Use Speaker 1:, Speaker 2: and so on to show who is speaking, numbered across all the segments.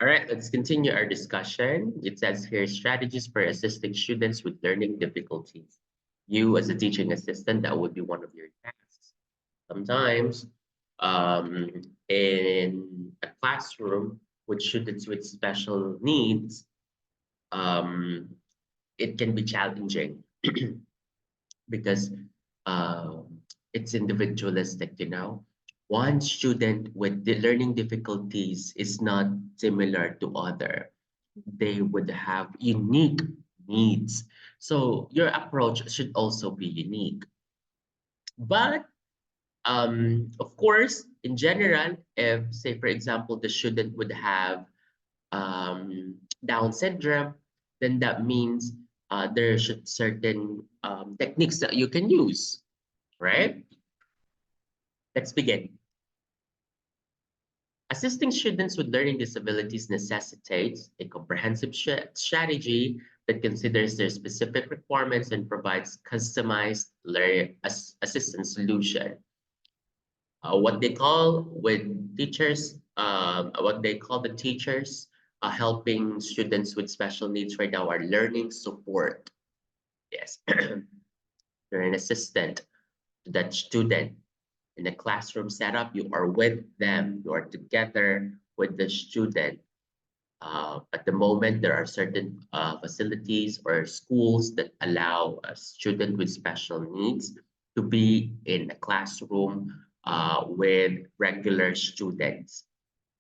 Speaker 1: All right, let's continue our discussion. It says here strategies for assisting students with learning difficulties. You, as a teaching assistant, that would be one of your tasks. Sometimes, um, in a classroom with students with special needs, um, it can be challenging because it's individualistic, you know. One student with the learning difficulties is not similar to other. They would have unique needs. So your approach should also be unique. But of course, in general, if say for example the student would have Down syndrome, then that means there should certain techniques that you can use, right? Let's begin. Assisting students with learning disabilities necessitates a comprehensive strategy that considers their specific requirements and provides customized assistance solution. What they call with teachers, what they call the teachers helping students with special needs right now are learning support. Yes, you're an assistant to that student in a classroom setup. You are with them. You are together with the student. At the moment, there are certain facilities or schools that allow a student with special needs to be in a classroom with regular students.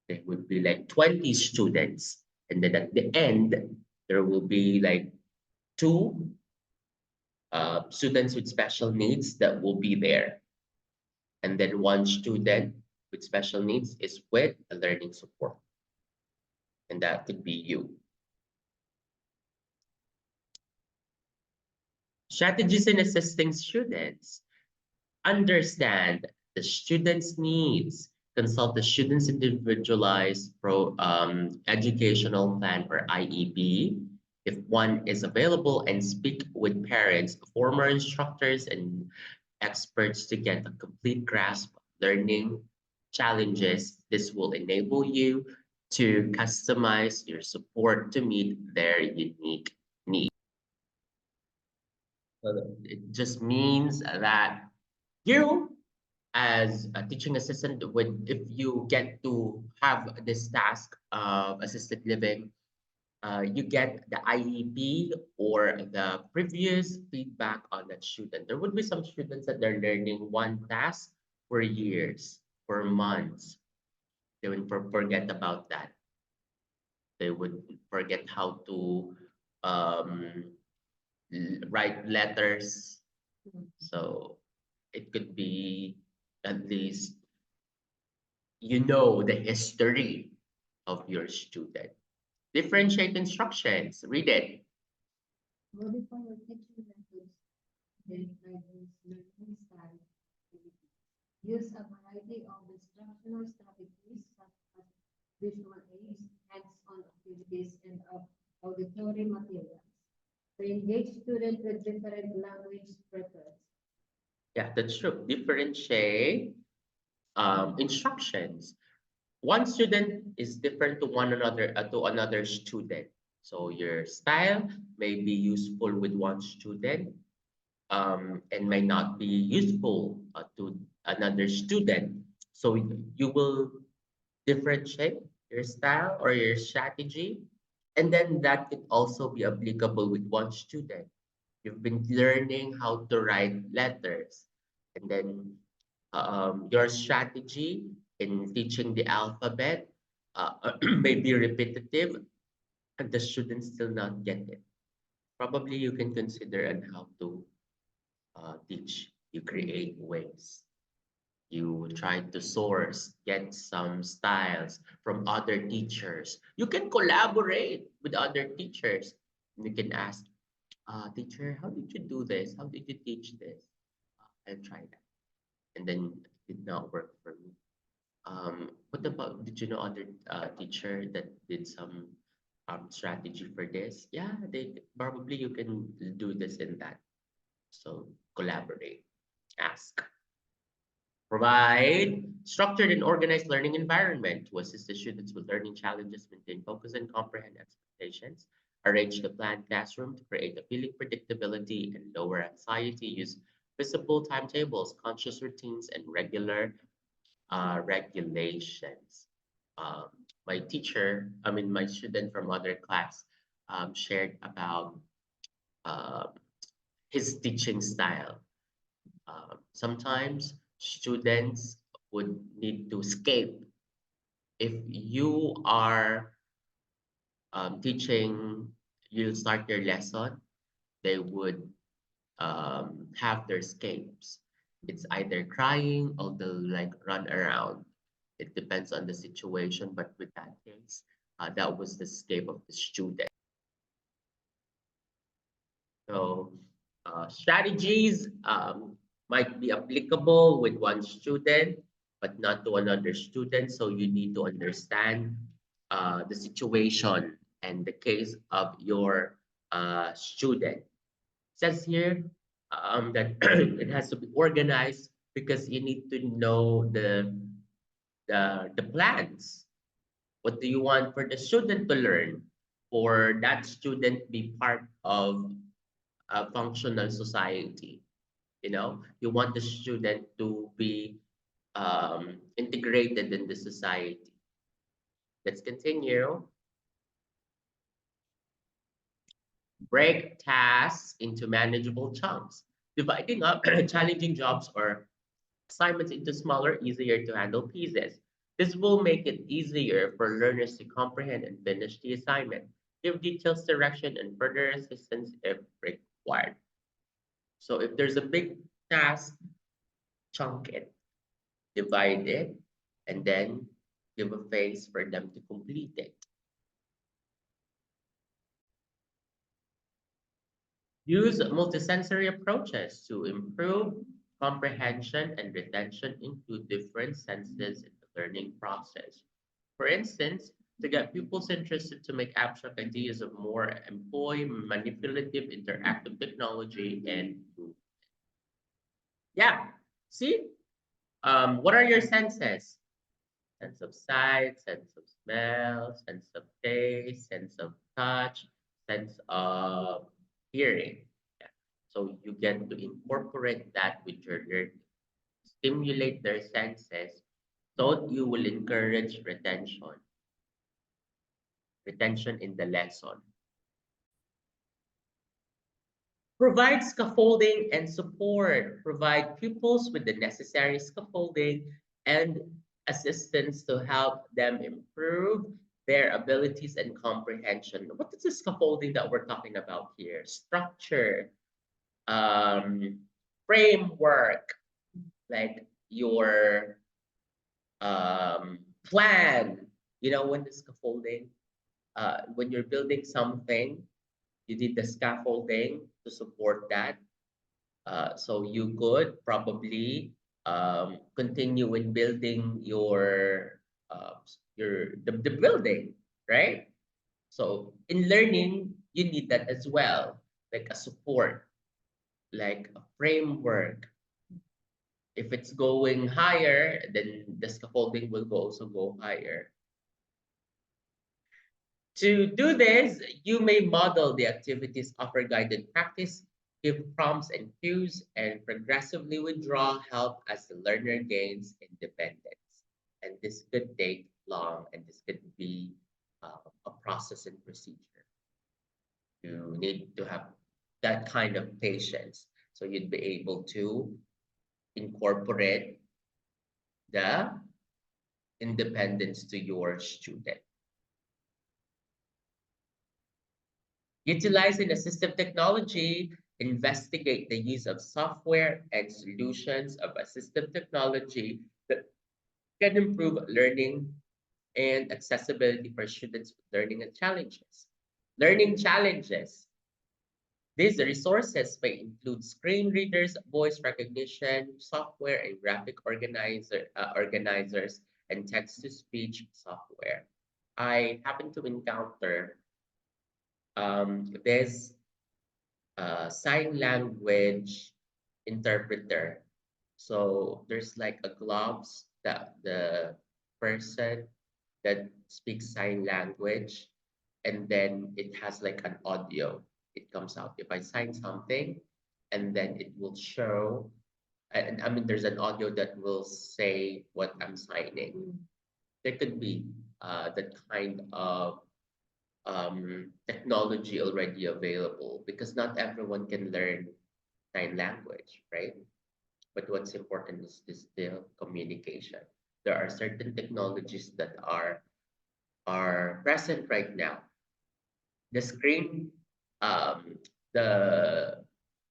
Speaker 1: There would be like 20 students. And then at the end, there will be like two students with special needs that will be there. And then one student with special needs is with a learning support. And that could be you. Strategies in assisting students. Understand the student's needs. Consult the student's individualized educational plan or IEP if one is available, and speak with parents, former instructors, and experts to get a complete grasp of learning challenges. This will enable you to customize your support to meet their unique needs. So it just means that you, as a teaching assistant, would if you get to have this task of assisted living, you get the IEP or the previous feedback on that student. There would be some students that they're learning one task for years, for months. They would forget about that. They would forget how to um, write letters. So it could be at least you know the history of your student. Differentiate instructions. Read it.
Speaker 2: Modify your teaching methods, then diverse learning style activities. Use a variety of instructional strategies such as visual aids, hands-on activities, and auditory materials to engage students with different language preferences.
Speaker 1: Yeah, that's true. Differentiate instructions. One student is different to one another to another student. So your style may be useful with one student and may not be useful to another student. So you will differentiate your style or your strategy, and then that could also be applicable with one student. You've been learning how to write letters, and then your strategy in teaching the alphabet may be repetitive, and the students still not get it. Probably you can consider on how to teach. You create ways. You try to source, get some styles from other teachers. You can collaborate with other teachers. You can ask, teacher, how did you do this? How did you teach this? I'll try that. And then it did not work for me. What about, did you know other teacher that did some strategy for this? Yeah, they probably you can do this and that. So collaborate, ask. Provide structured and organized learning environment to assist the students with learning challenges, maintain focus and comprehend expectations. Arrange the planned classroom to create appealing predictability and lower anxiety. Use visible timetables, conscious routines, and regular regulations. Um, my student from other class shared about um, his teaching style. Sometimes students would need to escape. If you are teaching, you'll start your lesson, they would have their escapes. It's either crying or they'll like run around. It depends on the situation, but with that case, that was the escape of the student. So strategies might be applicable with one student, but not to another student. So you need to understand the situation and the case of your student. Says here that it has to be organized because you need to know the plans. What do you want for the student to learn? For that student be part of a functional society. You know, you want the student to be integrated in the society. Let's continue. Break tasks into manageable chunks, dividing up challenging jobs or assignments into smaller, easier to handle pieces. This will make it easier for learners to comprehend and finish the assignment. Give details, direction, and further assistance if required. So if there's a big task, chunk it, divide it, and then give a phase for them to complete it. Use multisensory approaches to improve comprehension and retention into different senses in the learning process. For instance, to get pupils interested to make abstract ideas of more, employ manipulative interactive technology and yeah, see, what are your senses? Sense of sight, sense of smell, sense of taste, sense of touch, sense of hearing. Yeah. So you get to incorporate that with your learning, stimulate their senses, so you will encourage retention in the lesson. Provide scaffolding and support. Provide pupils with the necessary scaffolding and assistance to help them improve their abilities and comprehension. What is the scaffolding that we're talking about here? Structure, um, framework, like your plan. You know, when the scaffolding, when you're building something, you need the scaffolding to support that. So you could probably continue in building the building, right? So in learning, you need that as well, like a support, like a framework. If it's going higher, then the scaffolding will also go higher. To do this, you may model the activities, offer guided practice, give prompts and cues, and progressively withdraw help as the learner gains independence. And this could take long, and this could be a process and procedure. You need to have that kind of patience so you'd be able to incorporate the independence to your student. Utilizing assistive technology, investigate the use of software and solutions of assistive technology that can improve learning and accessibility for students with learning and challenges. Learning challenges. These resources may include screen readers, voice recognition software, and graphic organizers, and text-to-speech software. I happen to encounter this sign language interpreter So there's like a gloves that the person that speaks sign language, and then it has like an audio. It comes out. If I sign something, and then it will show, and I mean, there's an audio that will say what I'm signing. There could be that kind of technology already available because not everyone can learn sign language, right? But what's important is still communication. There are certain technologies that are present right now. The screen, um, the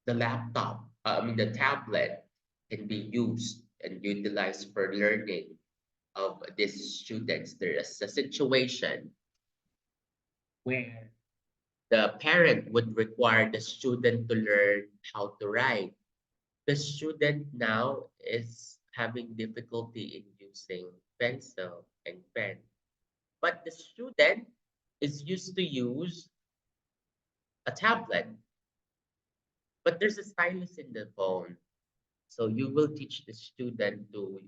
Speaker 1: the laptop, I mean the tablet can be used and utilized for learning of these students. There is a situation where the parent would require the student to learn how to write. The student now is having difficulty in using pencil and pen, but the student is used to use a tablet, but there's a stylus in the phone. So you will teach the student to,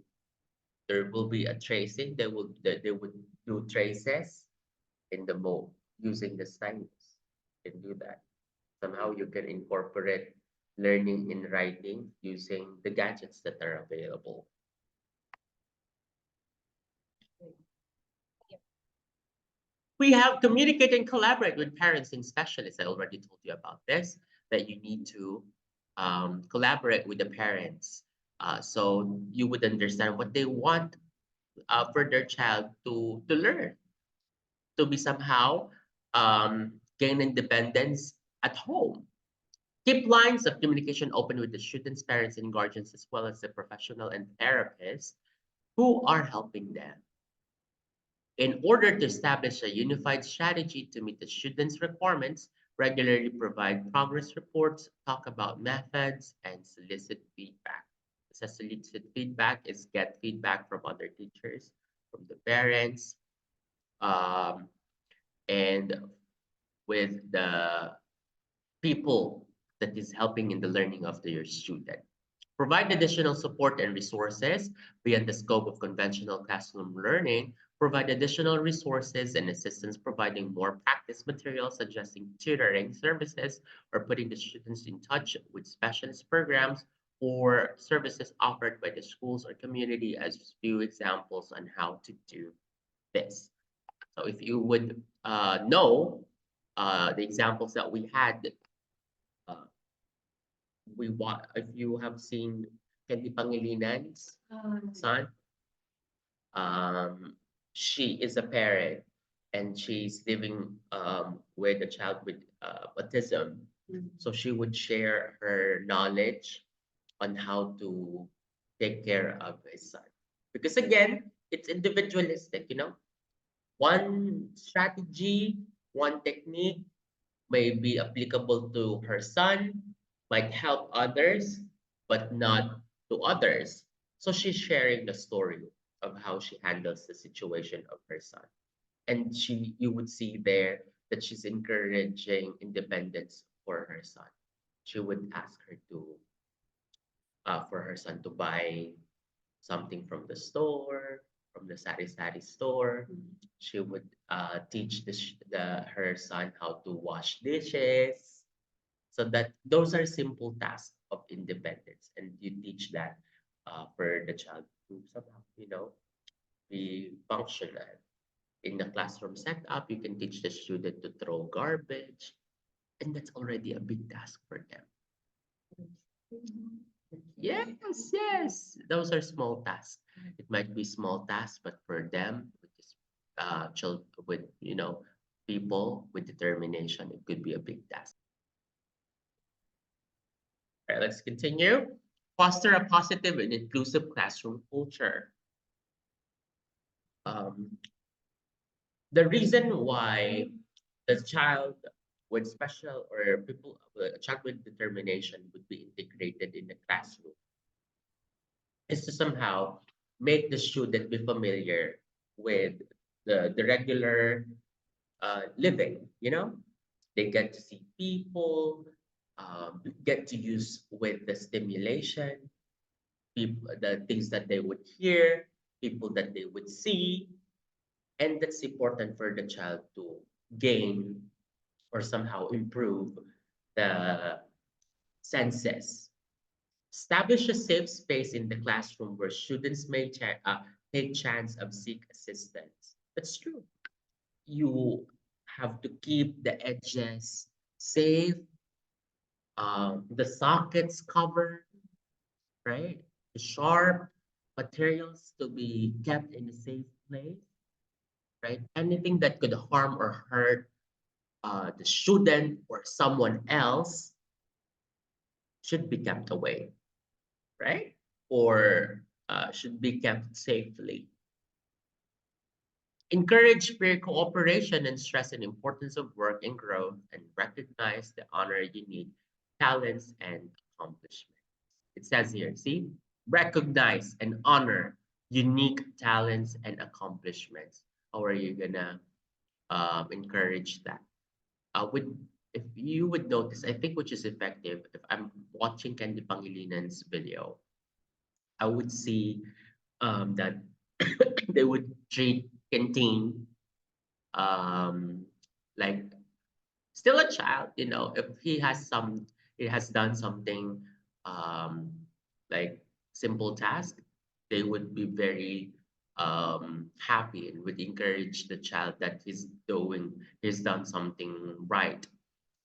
Speaker 1: there will be a tracing, they would do traces in the mode using the stylus. You can do that. Somehow you can incorporate learning in writing using the gadgets that are available. We have communicate and collaborate with parents and specialists. I already told you about this, that you need to collaborate with the parents. So you would understand what they want for their child to learn, to be somehow gain independence at home. Keep lines of communication open with the students, parents, and guardians, as well as the professional and therapists who are helping them. In order to establish a unified strategy to meet the students' requirements, regularly provide progress reports, talk about methods, and solicit feedback. So solicit feedback is get feedback from other teachers, from the parents, um, and with the people that is helping in the learning of your student. Provide additional support and resources beyond the scope of conventional classroom learning. Provide additional resources and assistance, providing more practice materials, suggesting tutoring services, or putting the students in touch with specialist programs or services offered by the schools or community as few examples on how to do this. So if you would know the examples that we had, uh, we want, if you have seen Candy Pangilinan's son, um, she is a parent and she's living with a child with autism. So she would share her knowledge on how to take care of his son. Because again, it's individualistic, you know. One strategy, one technique may be applicable to her son, might help others, but not to others. So she's sharing the story of how she handles the situation of her son. And you would see there that she's encouraging independence for her son. She would ask her to, for her son to buy something from the store, from the sari-sari store. She would teach her son how to wash dishes. So that those are simple tasks of independence, and you teach that for the child to somehow, you know, be functional. In the classroom setup, you can teach the student to throw garbage, and that's already a big task for them. Yes, yes. Those are small tasks. It might be small tasks, but for them, with this, child, with people with determination, it could be a big task. All right, let's continue. Foster a positive and inclusive classroom culture. Um, the reason why the child with special or a child with determination would be integrated in the classroom is to somehow make the student be familiar with the regular living, you know? They get to see people, get to use with the stimulation, people, the things that they would hear, people that they would see, and that's important for the child to gain or somehow improve the senses. Establish a safe space in the classroom where students may take chance of seek assistance. That's true. You have to keep the edges safe, the sockets covered, right? The sharp materials to be kept in a safe place, right? Anything that could harm or hurt the student or someone else should be kept away, right? Or should be kept safely. Encourage peer cooperation and stress the importance of work and growth and recognize the honor unique talents and accomplishments. It says here, see, recognize and honor unique talents and accomplishments. How are you gonna encourage that? With if you would notice, I think which is effective, if I'm watching Candy Pangilinan's video, I would see that they would treat Canteen um, like still a child, if he has done something um, like simple task, they would be very happy and would encourage the child that he's done something right.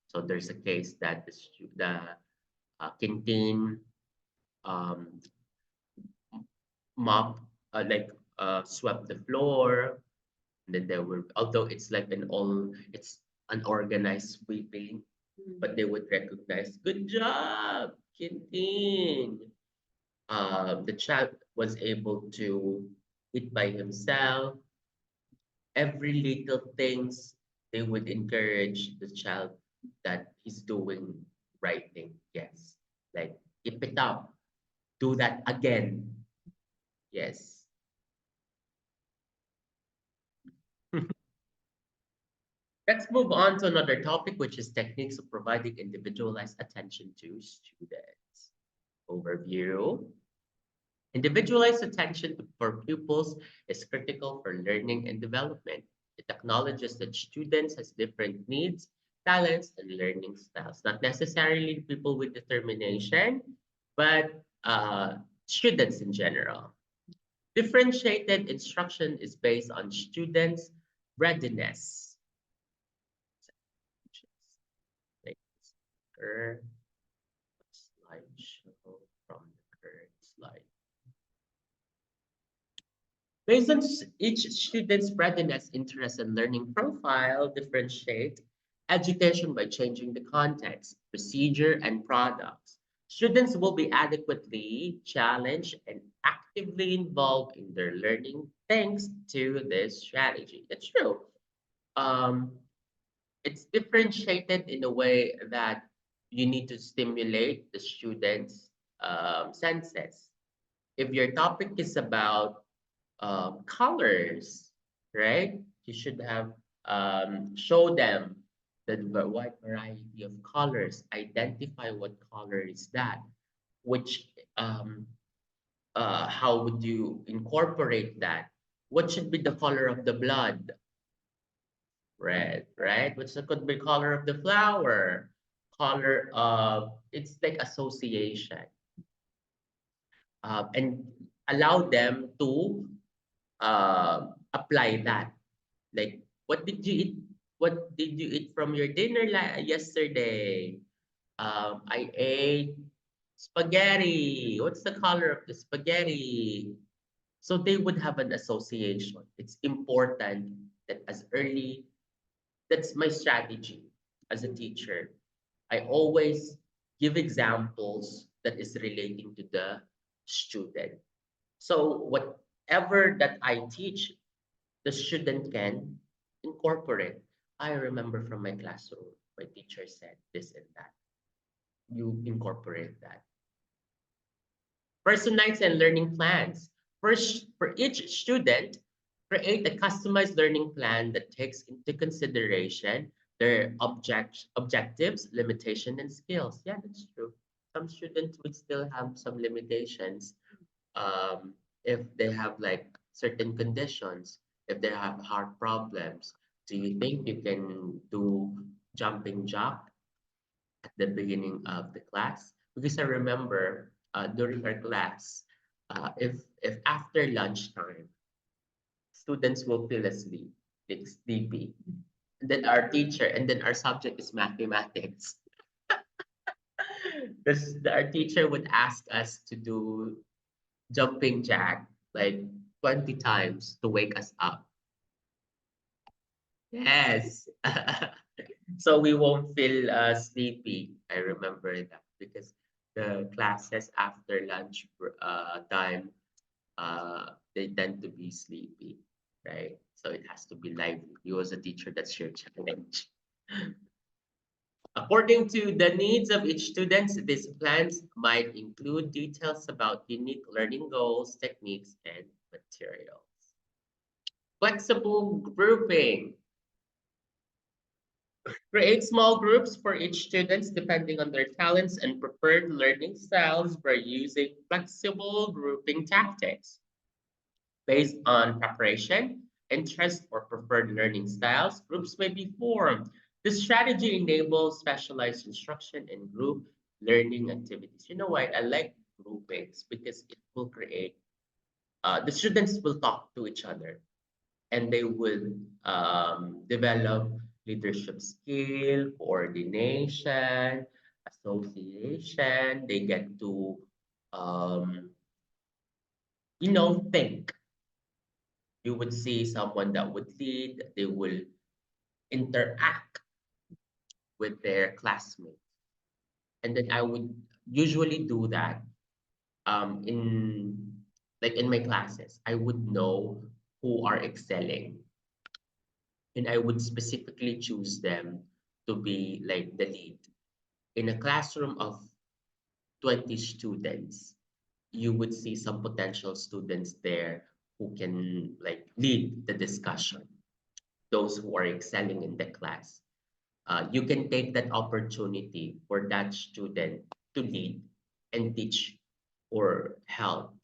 Speaker 1: So there's a case that the canteen um, mop like swept the floor. And then there were, although it's an organized sweeping, but they would recognize, good job, Quintin. The child was able to eat by himself. Every little things, they would encourage the child that he's doing right thing. Yes, like keep it up, do that again. Yes. Let's move on to another topic, which is techniques of providing individualized attention to students. Overview. Individualized attention for pupils is critical for learning and development. It acknowledges that students has different needs, talents, and learning styles. Not necessarily people with determination, but students in general. Differentiated instruction is based on students' readiness. Like current slideshow from the current slide. Based on each student's readiness, interest, and learning profile, differentiate education by changing the context, procedure, and products. Students will be adequately challenged and actively involved in their learning thanks to this strategy. It's true. Um, it's differentiated in a way that you need to stimulate the students' senses. If your topic is about colors, right? You should have show them the wide variety of colors. Identify what color is that. Which how would you incorporate that? What should be the color of the blood? Red, right? What's the could be color of the flower? Color of it's like association, and allow them to apply that. Like, what did you eat? What did you eat from your dinner yesterday? I ate spaghetti. What's the color of the spaghetti? So they would have an association. It's important that as early, that's my strategy as a teacher. I always give examples that is relating to the student. So whatever that I teach, the student can incorporate. I remember from my classroom, my teacher said this and that. You incorporate that. Personalized and learning plans. First, for each student, create a customized learning plan that takes into consideration their objectives, limitation, and skills. Yeah, that's true. Some students would still have some limitations if they have like certain conditions, if they have heart problems, do you think you can do jumping jack at the beginning of the class? Because I remember during our class, if after lunchtime, students will feel asleep, like sleepy, and then our teacher, and then our subject is mathematics. Our teacher would ask us to do jumping jack like 20 times to wake us up. Yes. So we won't feel sleepy. I remember that because the classes after lunch time, they tend to be sleepy, right? So it has to be lively. You as a teacher, that's your challenge. According to the needs of each student, these plans might include details about unique learning goals, techniques, and materials. Flexible grouping. Create small groups for each student depending on their talents and preferred learning styles by using flexible grouping tactics. Based on preparation, interest, or preferred learning styles, groups may be formed. This strategy enables specialized instruction and group learning activities. You know why I like groupings? Because it will create, the students will talk to each other and they will develop leadership skill, coordination, association. They get to, um, think. You would see someone that would lead, they will interact with their classmates. And then I would usually do that in in my classes. I would know who are excelling and I would specifically choose them to be like the lead. In a classroom of 20 students, you would see some potential students there who can like lead the discussion, those who are excelling in the class. You can take that opportunity for that student to lead and teach or help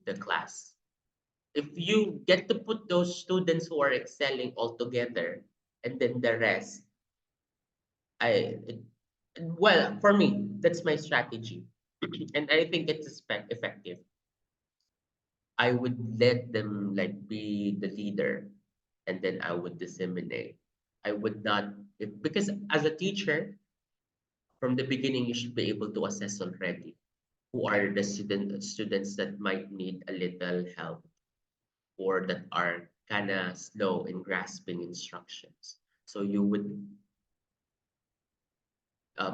Speaker 1: the class. If you get to put those students who are excelling all together and then the rest, I it, well, for me, that's my strategy. And I think it's effective. I would let them like be the leader and then I would disseminate. I would not because as a teacher, from the beginning you should be able to assess already who are the students that might need a little help or that are kind of slow in grasping instructions. So you would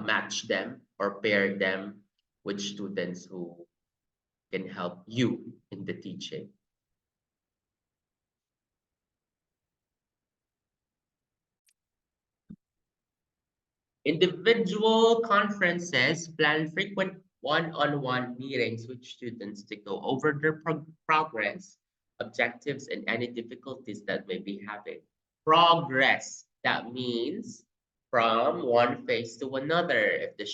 Speaker 1: match them or pair them with students who can help you in the teaching. Individual conferences plan frequent one-on-one meetings with students to go over their progress, objectives, and any difficulties that may be having. Progress, that means from one phase to another. If the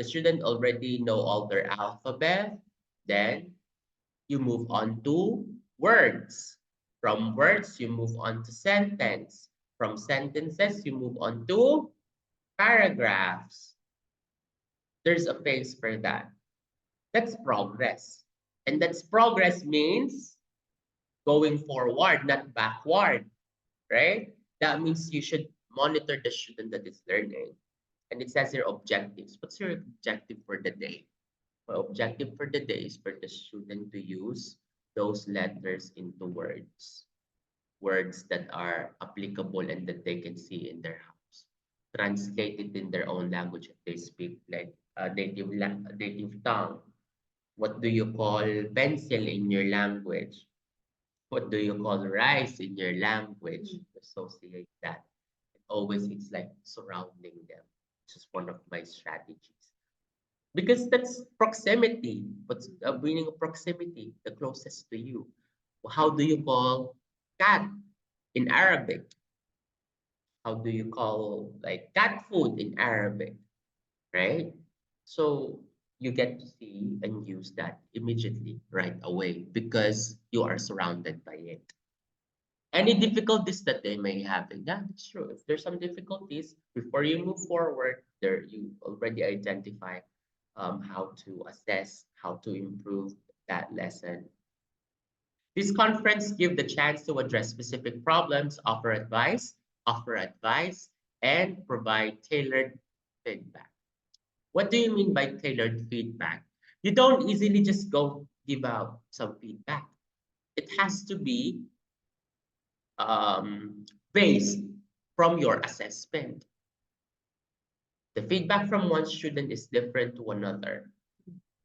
Speaker 1: student already know all their alphabet, then you move on to words. From words, you move on to sentence. From sentences, you move on to paragraphs. There's a phase for that. That's progress. And that's progress means going forward, not backward, right? That means you should monitor the student that is learning. And it says your objectives. What's your objective for the day? My objective for the day is for the student to use those letters into words, words that are applicable and that they can see in their house. Translate it in their own language if they speak like a native tongue. What do you call pencil in your language? What do you call rice in your language? Associate that. Always it's like surrounding them. It's just one of my strategies. Because that's proximity. What's the meaning of proximity? The closest to you. How do you call cat in Arabic? How do you call like cat food in Arabic? Right? So you get to see and use that immediately right away because you are surrounded by it. Any difficulties that they may have, and yeah, that's true. If there's some difficulties, before you move forward, there you already identify how to assess, how to improve that lesson. This conference give the chance to address specific problems, offer advice, and provide tailored feedback. What do you mean by tailored feedback? You don't easily just go give out some feedback. It has to be based from your assessment. The feedback from one student is different to another.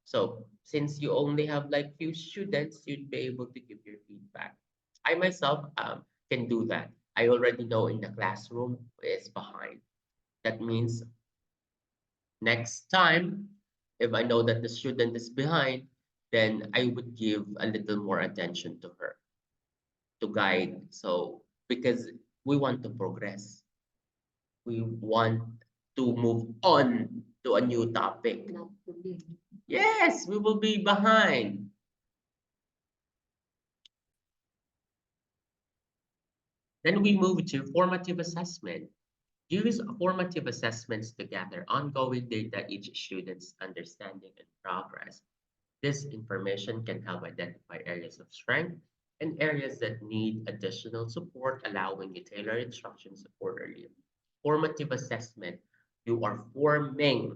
Speaker 1: So since you only have like few students, you'd be able to give your feedback. I myself can do that. I already know in the classroom is behind. That means next time, if I know that the student is behind, then I would give a little more attention to her to guide. So because we want to progress, we want to move on to a new topic.
Speaker 2: Not to be.
Speaker 1: Yes, we will be behind. Then we move to formative assessment. Use formative assessments to gather ongoing data each student's understanding and progress. This information can help identify areas of strength and areas that need additional support, allowing you tailored instruction support early. Formative assessment, you are forming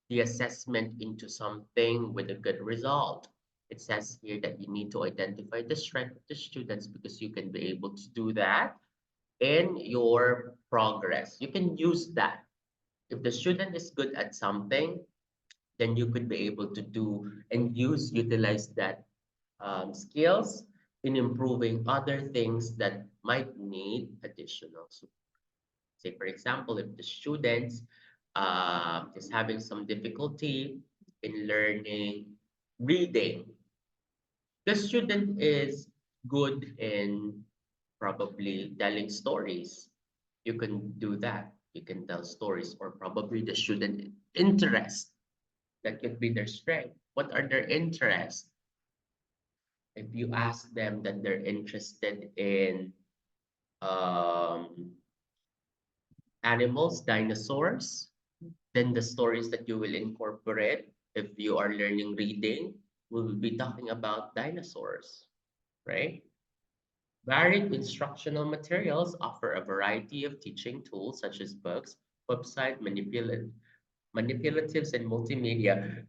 Speaker 1: the assessment into something with a good result. It says here that you need to identify the strength of the students because you can be able to do that in your progress. You can use that. If the student is good at something, then you could be able to do and utilize that skills in improving other things that might need additional support. Say, for example, if the student is having some difficulty in learning reading, the student is good in probably telling stories. You can do that. You can tell stories, or probably the student interest that could be their strength. What are their interests? If you ask them that they're interested in um, animals, dinosaurs, then the stories that you will incorporate, if you are learning reading, we'll be talking about dinosaurs, right? Varied instructional materials offer a variety of teaching tools such as books, website, manipulatives, and multimedia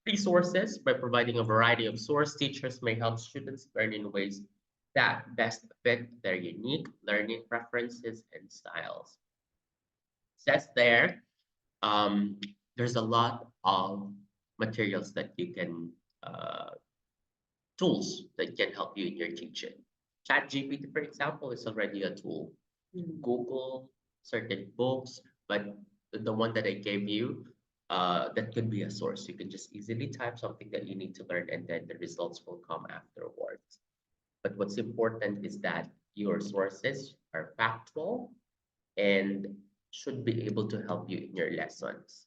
Speaker 1: resources. By providing a variety of source, teachers may help students learn in ways that best fit their unique learning preferences and styles. Says there, um, there's a lot of materials that you can, tools that can help you in your teaching. ChatGPT, for example, is already a tool. Google, certain books, but the one that I gave you, that could be a source. You can just easily type something that you need to learn, and then the results will come afterwards. But what's important is that your sources are factual and should be able to help you in your lessons.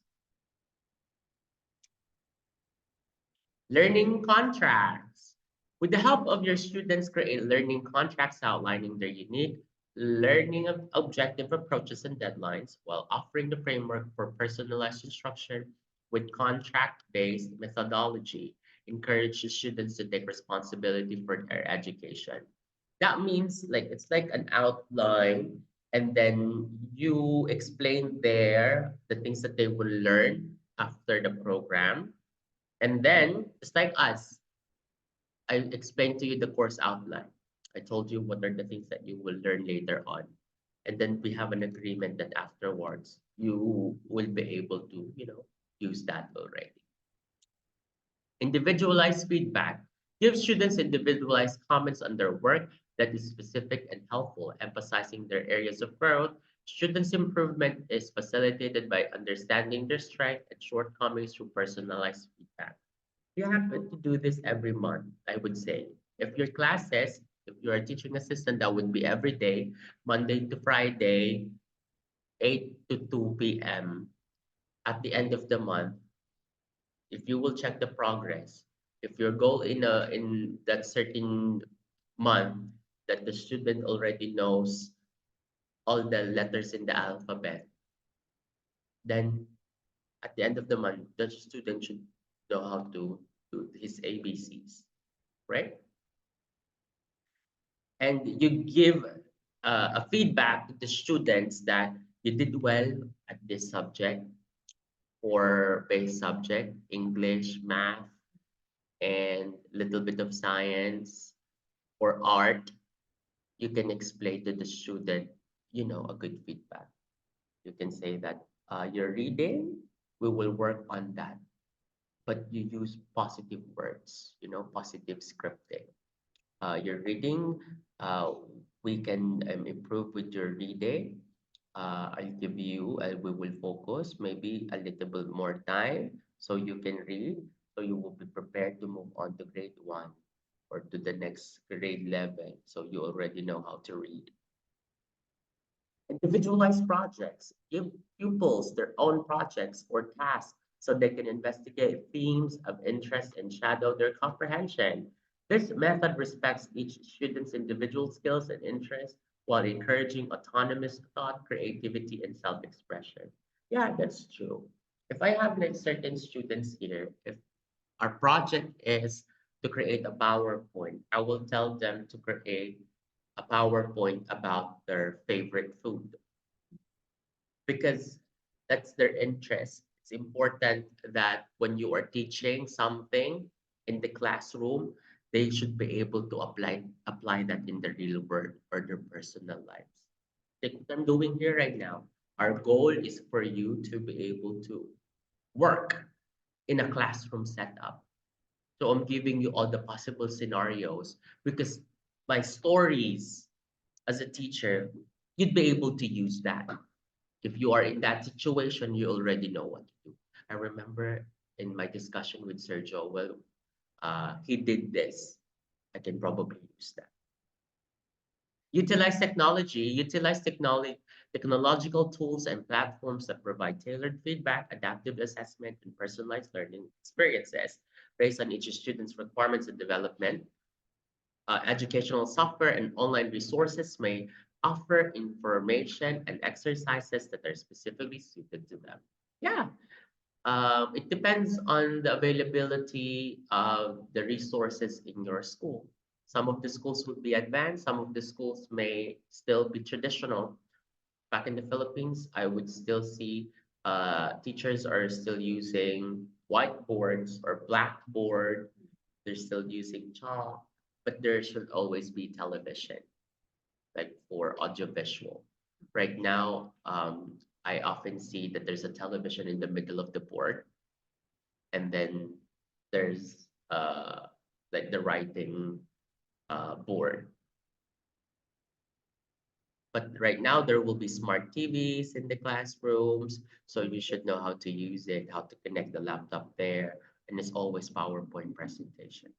Speaker 1: Learning contracts. With the help of your students, create learning contracts outlining their unique learning objective approaches and deadlines while offering the framework for personalized instruction with contract-based methodology. Encourage the students to take responsibility for their education. That means like it's like an outline, and then you explain there the things that they will learn after the program, and then, just like us, I explained to you the course outline. I told you what are the things that you will learn later on. And then we have an agreement that afterwards you will be able to, use that already. Individualized feedback. Give students individualized comments on their work that is specific and helpful, emphasizing their areas of growth. Students' improvement is facilitated by understanding their strengths and shortcomings through personalized feedback. You have to do this every month, I would say. If your classes, if you're a teaching assistant, that would be every day, Monday to Friday, 8 to 2 p.m. At the end of the month, If you will check the progress, if your goal in that certain month that the student already knows all the letters in the alphabet, then at the end of the month, the student should know how to do his ABCs, right? And you give a feedback to the students that you did well at this subject or base subject, English, math, and little bit of science or art. You can explain to the student, a good feedback. You can say that you're reading, we will work on that. But you use positive words, positive scripting. Your reading, we can improve with your reading. I'll give you, we will focus maybe a little bit more time so you can read, so you will be prepared to move on to grade one or to the next grade level. So you already know how to read. Individualized projects give pupils their own projects or tasks so they can investigate themes of interest and shadow their comprehension. This method respects each student's individual skills and interests while encouraging autonomous thought, creativity, and self-expression. Yeah, that's true. If I have like certain students here, if our project is to create a PowerPoint, I will tell them to create a PowerPoint about their favorite food because that's their interest. It's important that when you are teaching something in the classroom, they should be able to apply that in the real world or their personal lives. Like what I'm doing here right now. Our goal is for you to be able to work in a classroom setup. So I'm giving you all the possible scenarios because my stories as a teacher, you'd be able to use that. If you are in that situation, you already know what to do. I remember in my discussion with Sergio, well, he did this. I can probably use that. Utilize technological tools and platforms that provide tailored feedback, adaptive assessment, and personalized learning experiences based on each student's requirements and development. Educational software and online resources may offer information and exercises that are specifically suited to them. Yeah, it depends on the availability of the resources in your school. Some of the schools would be advanced, some of the schools may still be traditional. Back in the Philippines, I would still see teachers are still using whiteboards or blackboard. They're still using chalk, but there should always be television, like for audiovisual. Right now, I often see that there's a television in the middle of the board, and then there's like the writing board. But right now, there will be smart TVs in the classrooms, so you should know how to use it, how to connect the laptop there, and it's always PowerPoint presentation.